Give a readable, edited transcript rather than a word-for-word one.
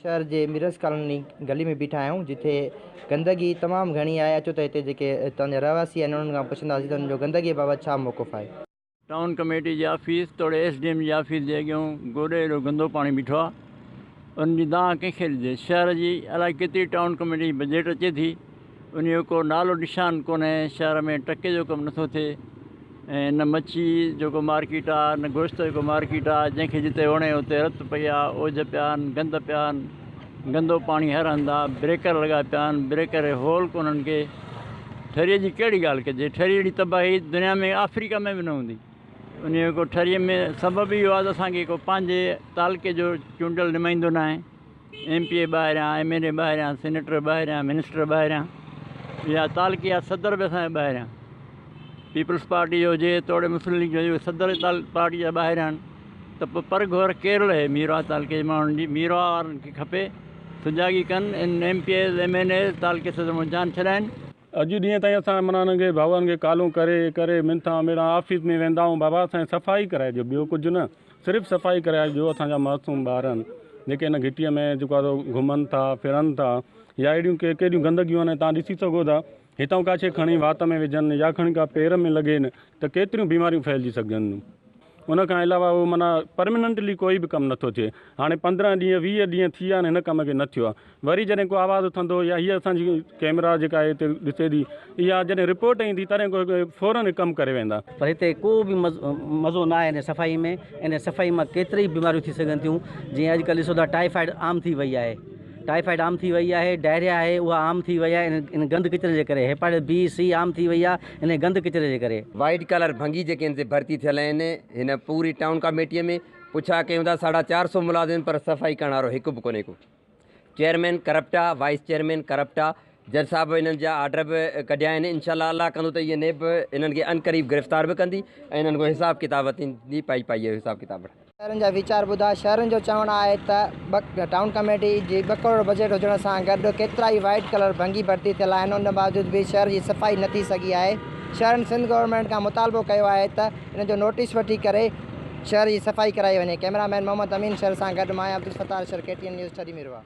शहर जे मिरज कॉलोनी गली में बीठा आहियूं जिथे गंदगी तमामु घणी आहे। अचो त हिते जेके हितां जा रहवासी आहिनि उन्हनि खां पुछंदासीं त उन्हनि जो गंदगीअ बाबति छा मौक़िफ़ आहे। टाउन कमेटी जी ऑफिस तोड़े SDM जी ऑफिस जे अॻियां गोॾे एॾो गंदो पाणी बीठो आहे। उनजी दांह कंहिंखे ॾिजे। शहर जी अलाए केतिरी टाउन कमेटी जी बजट अचे थी, उन जो को नालो निशान कोन्हे। शहर में टके जो कमु नथो थिए ऐं न मच्छी जेको मार्केट आहे, न गोश्त जेको मार्केट आहे। जंहिंखे जिते वणे उते रत पई आहे, ओझ पिया आहिनि, गंद पिया आहिनि, गंदो पाणी हर हंधि आहे। ब्रेकर लॻा पिया आहिनि, ब्रेकर होल कोन्हनि के। ठरीअ जी कहिड़ी ॻाल्हि कजे? ठरी अहिड़ी तबाही दुनिया में अफ्रीका में बि न हूंदी। उन जो को ठरीअ में सबबु इहो आहे त असांखे को पंहिंजे तालके जो चूंडियल नुमाइंदो न आहे। MP ॿाहिरियां, MLA ॿाहिरियां, सेनेटर ॿाहिरियां, मिनिस्टर ॿाहिरियां, या तालके या सदर बि असांजे ॿाहिरियां। पीपल्स पार्टी जो हुजे, तोड़े मुस्लिम लीग जो हुजे, सदर पार्टी जा ॿाहिरियां आहिनि। त पोइ पर घोर केरु रहे मीरवा तालके जे माण्हुनि जी? मीरवा वारनि खे खपे सुजागी कनि इन MPs MLA तालके सदर में जान छॾाइनि। अॼु ॾींहं ताईं असां माना हुननि खे भाउरनि खे कॉलूं करे करे मिंथा मेरा ऑफिस में वेंदा आहियूं, बाबा असांजी सफ़ाई कराइजो, ॿियो कुझु न, सिर्फ़ु सफ़ाई कराइजो। असांजा मासूम ॿार आहिनि जेके हिन घिटीअ में जेको आहे घुमनि था फिरनि था, या अहिड़ियूं कहिड़ियूं गंदगियूं आहिनि। तव्हां ॾिसी सघो था हितां का शइ खणी वात में विझनि या खणी का पेर में लॻेनि त केतिरियूं बीमारियूं फैलिजी सघनि। उन खां अलावा उहो माना परमनेंटली कोई बि कमु नथो थिए। हाणे 15 ॾींहं 20 ॾींहं थी विया आहिनि हिन कम खे न थियो आहे। वरी जॾहिं को आवाज़ु उथंदो या हीअ असांजी कैमरा जेका आहे हिते ॾिसे थी, इहा जॾहिं रिपोर्ट ईंदी तॾहिं को फ़ौरन कमु करे वेंदा। पर हिते को बि मज़ो न आहे इन सफ़ाई में। इन सफ़ाई मां केतिरी बीमारियूं थी सघनि थियूं। जीअं अॼुकल्ह ॾिसो था टाइफाइड आम थी वई आहे, टाइफाइड आम थी वई आहे, डायरिया आहे उहा आम थी वई आहे इन गंद किचिरे जे करे। हेपाटाइटिस B C आम थी वई आहे इन गंद किचिरे जे करे। वाइट कलर भंगी जेके हिन ते भर्ती थियल आहिनि हिन पूरी टाउन कमेटीअ में। पुछा कयूं था 450 मुलाज़िम, पर सफ़ाई करण वारो हिकु बि कोन्हे को। चेयरमैन करप्ट आहे, वाइस चेयरमैन करप्ट आहे। जज साहब हिननि जा ऑर्डर बि कढिया आहिनि। इंशाअल्लाह अल्लाह कंदो त इहे नेब हिननि खे अनक़रीब गिरफ़्तार बि कंदी ऐं हिननि को हिसाब किताब थींदी पाई जो हिसाब किताब। शहरनि जा वीचार ॿुधा। शहरनि जो चवणु आहे त टाउन कमेटी जी 2 करोड़ बजट हुजण सां गॾु केतिरा ई वाइट कलर भंगी भर्ती थियल आहिनि। उन बावजूद बि शहर जी सफ़ाई न थी सघी आहे। शहरनि सिंध गवर्नमेंट खां मुतालबो कयो आहे त हिन जो नोटिस वठी करे शहर जी सफ़ाई कराई वञे। कैमरामैन मोहम्मद अमीन शहर सां गॾु मां अब्दुल सत्तार शहर KTN न्यूज़ 6 मीरवा।